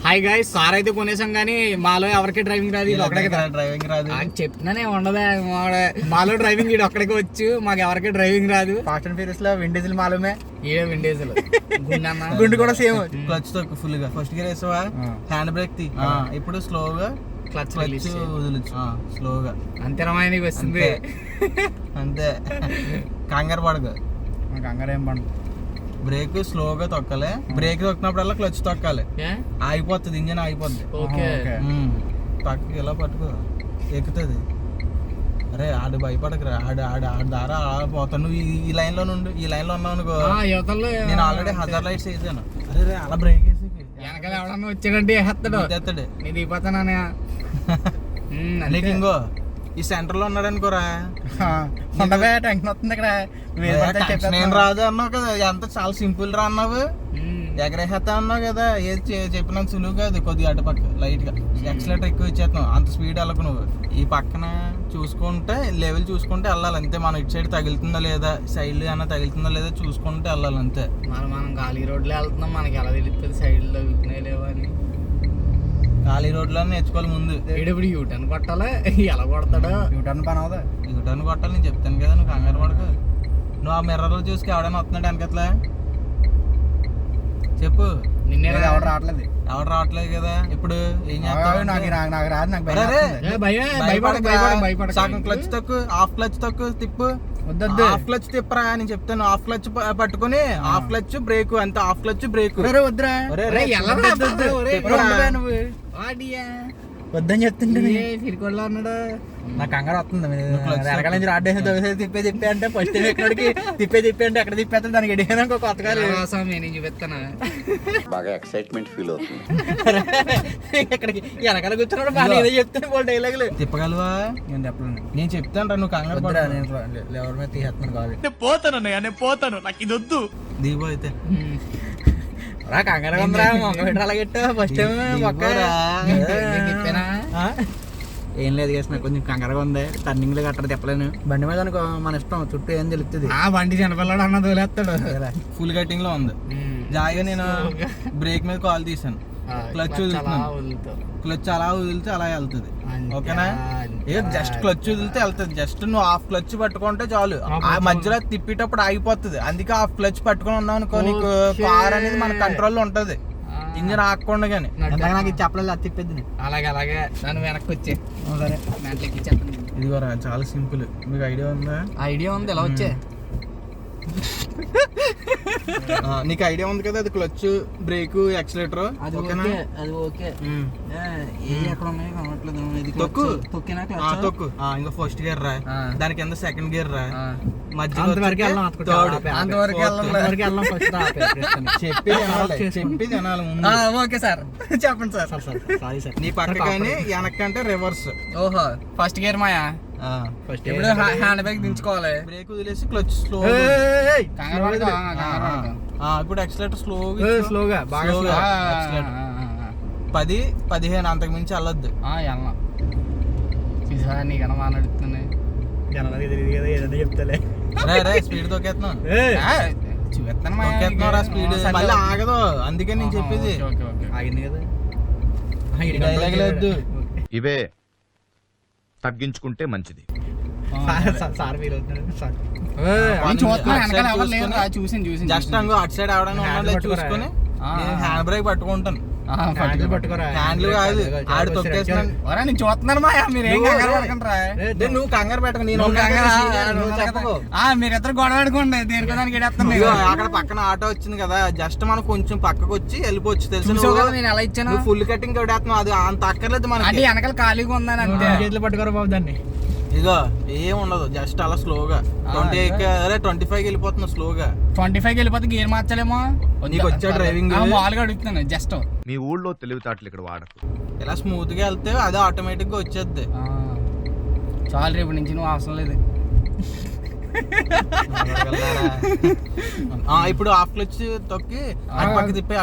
Hi guys, car అయితే కొనేసాం కానీ మాలో ఎవరికి డ్రైవింగ్ రాదు. ఇది ఒక్కడికి డ్రైవింగ్ రాదు చెప్తున్నానే ఉండదా. మాలో డ్రైవింగ్ ఇది ఒక్కడికి వచ్చు, మాకు ఎవరికి డ్రైవింగ్ రాదు. ఫాస్ట్ అండ్ ఫ్యూరియస్ లో విండేజ్ మాలూమే, ఈడే విండేజ్లు గుండు కూడా సేమ్. క్లచ్ తో ఫుల్ గా ఫస్ట్ గేర్ వేసావా, హ్యాండ్ బ్రేక్ తీ, ఇప్పుడు స్లోగా క్లచ్ వదిలించు, స్లోగా. అంతే రమాయణకి వస్తుంది అంతే. కంగారు పడకు, కంగారు ఏం పడదు. బ్రేక్ స్లోగా తొక్కాలి, బ్రేక్ తొక్కినప్పుడల్లా క్లచ్ తొక్కాలి, ఆగిపోతుంది, ఇంజన్ ఆగిపోద్ది. పక్కకి ఇలా పట్టుకో, ఎక్కుతుంది. అరే ఆడు భయపడకురా, ఆడు దారా పోతాను. నువ్వు ఈ లైన్ లో నుండి, ఈ లైన్ లో ఉన్నావు అనుకో, నేను ఆల్రెడీ హజార్ లైట్స్ వేసాను. అరే అలా బ్రేక్ వేసి వెనకాల ఎవడన్నా వచ్చాడంటే ఎత్తాడు, నేను దిగిపోతానా. నీకు ఇంకో ఈ సెంటర్ లో ఉన్నాడు అనుకోరా, టెన్షన్ వస్తుంది ఇక్కడ. నేను రాదు అన్నావు కదా, ఎంత చాలా సింపుల్ రా అన్నావు, ఎగరేసేస్తా అన్నావు కదా. ఏది చెప్పినంత సులువు కాదు. కొద్దిగా అటు పక్క లైట్ గా యాక్సిలేటర్ ఎక్కువ ఇచ్చేస్తున్నావు, అంత స్పీడ్ వెళ్ళకు నువ్వు. ఈ పక్కన చూసుకుంటే లెవెల్ చూసుకుంటే వెళ్ళాలి అంతే. మనం ఇటు సైడ్ తగులుతుందా లేదా, సైడ్ అన్న తగులుతుందా లేదా చూసుకుంటే వెళ్ళాలి అంతే. మనం ఖాళీ రోడ్లో వెళ్తున్నాం, మనకి ఎలా తెలుస్తుంది సైడ్ తగులుతున్నాయి లేవా అని. ఖాళీ రోడ్లో నేర్చుకోవాలి ముందు. ఇప్పుడు యూటర్న్ కొట్టాలి, ఎలా కొడతాడు? యూటర్న్ పని అవుదా? యూటర్న్ కొట్టాలి, నేను చెప్తాను కదా, నువ్వు కంగారు పడకు. నువ్వు ఆ మిర్రర్లో చూసుకు ఎవడైనా వస్తున్నాడు వెనకట్లా చెప్పు. నిన్నే ఎవరు రావట్లేదు, ఎవరు రావట్లేదు కదా. ఇప్పుడు ఏం చేస్తావు? నాకు రాదు, నాకు సగం క్లచ్ తక్కువ, హాఫ్ క్లచ్ తక్కువ తిప్పు. హాఫ్ క్లచ్ తిప్పరా నేను చెప్తాను. హాఫ్ క్లచ్ పట్టుకుని హాఫ్ క్లచ్ బ్రేక్, అంతే. హాఫ్ క్లచ్ బ్రేక్ వద్దని చెప్తుంటే సిరికొల్లా అన్నాడు. నాకు కంగారు వస్తుంది. వెనకాల నుంచి రాడ్డేసి తిప్పే అంటే ఫస్ట్ ఎక్కడికి తిప్పే అంటే ఎక్కడ తిప్పేస్తాను, దానికి ఎడిగినా ఇంకో కొత్తగా నేను చూపిస్తాను. బాగా ఎక్సైట్మెంట్ ఫీల్ అవుతుంది. ఇక్కడికి వెనకాల కూర్చున్నాడు, బాగా ఏదో చెప్తాను వాళ్ళ డైలాగులు. తిప్పగలవా? నేను చెప్పలేను, నేను చెప్తాను రా, నువ్వు కంగారు పడ. నేను ఎవరి మీద తీసేస్తున్నాను కాదు, పోతాను నేను పోతాను, నాకు ఇది వద్దు. దిగిపో అయితే రా, కంగారు ఉందిరా. మొక్క అలా పెట్టా ఫస్ట్ ఏం లేదు కేసు, నాకు కొంచెం కంగారుగా ఉంది. టర్నింగ్ లో గట్రా తిప్పలేను. బండి మీద అనుకో మన ఇష్టం, చుట్టూ ఏం తెలుస్తుంది. ఆ బండి చిన్నపిల్లడు అన్నది వదిలేస్తాడు. ఫుల్ కటింగ్ లో ఉంది. జాయిగా నేను బ్రేక్ మీద కాల్ తీసాను, క్లచ్ వదులుతున్నాను. క్లచ్ అలా వదిలితే అలా వెళ్తుంది, ఓకేనా? జస్ట్ క్లచ్ వదిలితే వెళ్తుంది. జస్ట్ నువ్వు హాఫ్ క్లచ్ పట్టుకుంటే చాలు, ఆ మధ్యలో తిప్పేటప్పుడు ఆగిపోతుంది. అందుకే హాఫ్ క్లచ్ పట్టుకుని ఉన్నావు అనుకో, నీకు కార్ అనేది మన కంట్రోల్లో ఉంటది, ఇంజన్ ఆగకుండా. కానీ నాకు చెప్పలేదు, అది తిప్పేది. అలాగే దాన్ని వెనక్కి వచ్చే ఇది కూడా చాలా సింపుల్. మీకు ఐడియా ఉందా? ఐడియా ఉంది, ఎలా వచ్చే నీకు ఐడియా ఉంది కదా, అది క్లచ్ బ్రేక్ యాక్సిలేటర్. తొక్కు ఇంకా ఫస్ట్ గేర్ రా, దాని కింద సెకండ్ గేర్ రా, మధ్యలో చెప్పి జనాలు ఓకే సార్ చెప్పండి సార్. Sorry sir. నీ పక్క కానీ వెనక్కంటే రివర్స్. ఓహో, ఫస్ట్ గేర్ మాయా. ఇప్పుడు హ్యాండ్ బ్రేక్ దించుకోవాలి, బ్రేక్ వదిలేసి క్లచ్ స్లో. ఇప్పుడు యాక్సిలేటర్ స్లోగా 10-15 అంతకు మించి వెళ్ళొద్దు. నీకన్నా మాట్లాడుతున్నాయి జనాలకి తెలియదు కదా, ఏదైనా చెప్తలే. స్పీడ్ తొక్కేస్తున్నావు స్పీడ్ మళ్ళీ ఆగదు, అందుకే నేను చెప్పేది. ఆగింది కదా, డైలాగ్ లేదు. ఇవే తగ్గించుకుంటే మంచిది. జస్ట్ అంగో అటు సైడ్ ఎవడన్నా చూసుకుని హ్యాండ్ బ్రేక్ పట్టుకుంటాను. హ్యాండ్లు కాదు, ఆడు తొక్కేస్తున్నాను. చూస్తున్నాను మాయా, నువ్వు కంగారు పెట్టకు, మీరిద్దరు గొడవ ఆడుకోండి, దేనికోదానికి అక్కడ పక్కన ఆటో వచ్చింది కదా, జస్ట్ మనం కొంచెం పక్కకు వచ్చి వెళ్ళిపోవచ్చు. తెలుసు నేను ఎలా ఇచ్చాను, ఫుల్ కటింగ్ కొడేస్తున్నావు, అది అంత అక్కర్లేదు మనకి. వెనకాల ఖాళీగా ఉందని అంతే, చేతులు పట్టుకోరా బాబు దాన్ని. ఇగో ఏం ఉండదు, జస్ట్ అలా స్లోగా 25 వెళ్ళిపోతున్నా స్లోగా. 25 వెళ్ళిపోతే గేర్ మార్చలేమో. నీకు వచ్చా డ్రైవింగ్? మామూలుగా అడుగుతున్నాను జస్ట్. మీ ఊళ్ళో తెలివితేటలు ఇక్కడ వాడకు. ఇలా స్మూత్ గా వెళ్తే అదే ఆటోమేటిక్ గా వచ్చేద్ది. చాలు, రేపు నుంచి నువ్వు అవసరం లేదు. ఇప్పుడు హాఫ్ క్లచ్ తొక్కి అటుపక్క తిప్పి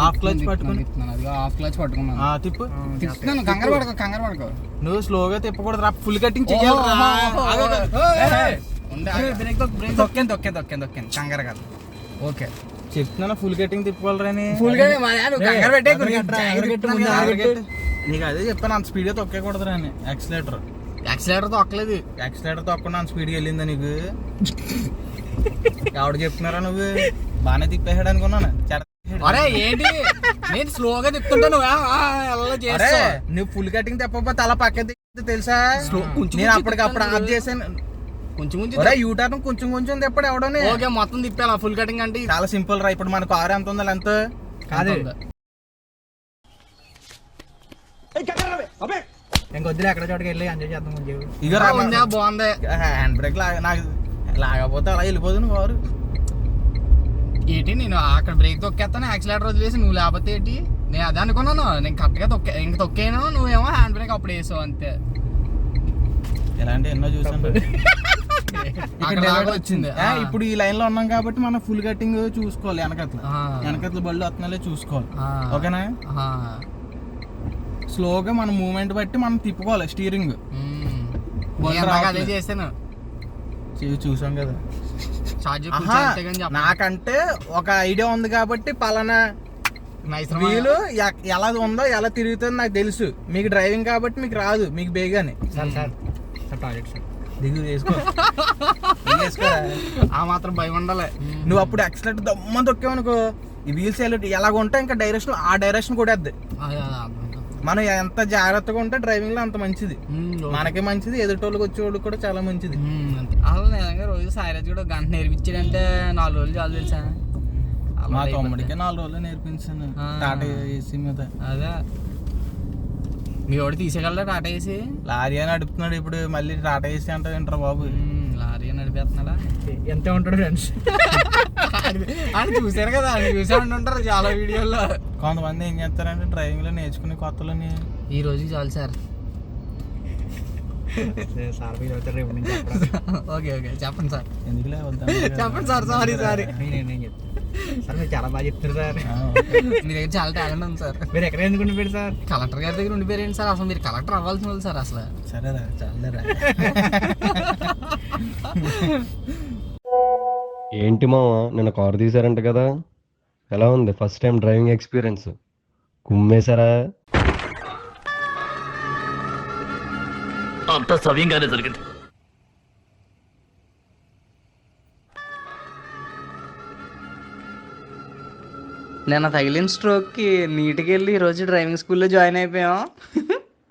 హాఫ్ క్లచ్ పట్టుకుని తిప్పు. తిప్పుతున్నాను, కంగారు పడుకో. నువ్వు స్లోగా తిప్పకూడదు, ఫుల్ కటింగ్ చెయ్యాలి. తొక్కాను కంగారు కాదు. ఓకే చెప్తున్నా ఫుల్ కటింగ్ తిప్పుకోవాలని. ఫుల్ గా కంగారు పెట్టే నీకు అదే చెప్పాను, అంత స్పీడ్గా తొక్కకూడదురా అని. యాక్సిలేటర్ తొక్కలేదు. యాక్సిలేటర్ తొక్కకుండా అంత స్పీడ్గా వెళ్ళిందా నీకు? ఎవడు చెప్తున్నారా నువ్వు? బాగానే తిప్పేసాడు అనుకున్నాను. అరే ఏంటి నేను స్లోగా తిప్పుతుంటాను. నువ్వు ఫుల్ కటింగ్ తిప్పకపోతే అలా పక్క తెలుసా? నేను అప్పటికప్పుడు ఆఫ్ చేశాను. కొంచెం యూటర్న్ కొంచెం కొంచెం తిప్పడు ఎవడని. ఓకే మొత్తం తిప్పాను. ఫుల్ కటింగ్ అంటే చాలా సింపుల్ రా. ఇప్పుడు మన కారు ఎంత ఉందో ఎంత కాదు. ఇంకొద్దులే ఎక్కడ చోటకి వెళ్ళి ఎంజాయ్ చేద్దాం. ఇక బాగుంది. హ్యాండ్ బ్రేక్ నాకు లాగపోతే అలా వెళ్ళిపోదు కారు. ఏంటి నేను అక్కడ బ్రేక్ తొక్కేస్తాను, యాక్సిలేటర్ వదిలేసి నువ్వు లేకపోతే ఏంటి? నేను అదే అనుకున్నాను. నేను కరెక్ట్గా తొక్కాను, నువ్వేమో హ్యాండ్ బ్రేక్ అప్పుడు వేసావు అంతే. ఎలాంటి ఎన్నో చూసాను. వచ్చింది. ఇప్పుడు ఈ లైన్ లో ఉన్నాం కాబట్టి మనం ఫుల్ కటింగ్ చూసుకోవాలి. వెనకట్ల బళ్ళు వస్తున్నాలే చూసుకోవాలి. ఓకేనా? స్లోగా మన మూమెంట్ బట్టి మనం తిప్పుకోవాలి స్టీరింగ్. అదే చేశాను, చూసాం కదా. నాకంటే ఒక ఐడియా ఉంది కాబట్టి పలానా వీలు ఎలా ఉందో ఎలా తిరుగుతుందో నాకు తెలుసు. మీకు డ్రైవింగ్ కాబట్టి మీకు రాదు, మీకు బేగానే. దిగు చేసుకో. ఆ మాత్రం భయం ఉండాలి. నువ్వు అప్పుడు యాక్సిలేటర్ దమ్మ తొక్కావనుకో, ఈ వీల్స్ ఎలాగ ఉంటాయి ఇంకా డైరెక్షన్ ఆ డైరెక్షన్ కూడా వద్దు. మనం ఎంత జాగ్రత్తగా ఉంటే డ్రైవింగ్ లో అంత మంచిది. మనకి మంచిది, ఎదుటోళ్ళకి వచ్చేవాళ్ళకి కూడా చాలా మంచిది. అసలు నిజంగా రోజు సాయిరాజ్ కూడా గంట నేర్పించాడంటే 4 రోజులు చాలు తెలుసా? మా తమ్ముడికి 4 రోజులు నేర్పించాను టాటా ఏసీ మీద. అదే మీ వాడు తీసేయగలరా టాటా ఏసీ? లారీ అని నడుపుతున్నాడు ఇప్పుడు. మళ్ళీ టాటా ఏసీ అంటే ఏంట్రా బాబు? లారీ నడిపేస్తున్నాడా? ఎంత ఉంటాడు ఫ్రెండ్స్? అని చూసారు కదా, చూసే ఉంటారు చాలా వీడియోల్లో. కొంతమంది ఏం చేస్తారంటే డ్రైవింగ్ లో నేర్చుకునే కొత్తలోని ఈ రోజు చాలు సార్. ఓకే చెప్పండి సార్. ఎందుకులే చెప్పండి సార్. సారీ సార్ మీరు చాలా బాగా చెప్తారు సార్. మీ దగ్గర చాలా టాలెంట్ ఉంది సార్. మీరు ఎక్కడ ఎందుకు ఉండిపోయారు సార్? కలెక్టర్ గారి దగ్గర ఉండిపోయారు సార్. అసలు మీరు కలెక్టర్ అవ్వాల్సిన వాళ్ళు సార్ అసలు. సరేరా చాలేరా. ఏంటి మావా నిన్న కారు తీసారంట కదా, ఎలా ఉంది ఫస్ట్ టైం డ్రైవింగ్ ఎక్స్పీరియన్స్? కుమ్మేశారా? అంత సవ్యంగానే జరిగింది. నేను తగిలిన స్ట్రోక్కి నీట్కి వెళ్ళి ఈరోజు డ్రైవింగ్ స్కూల్లో జాయిన్ అయిపోయాం.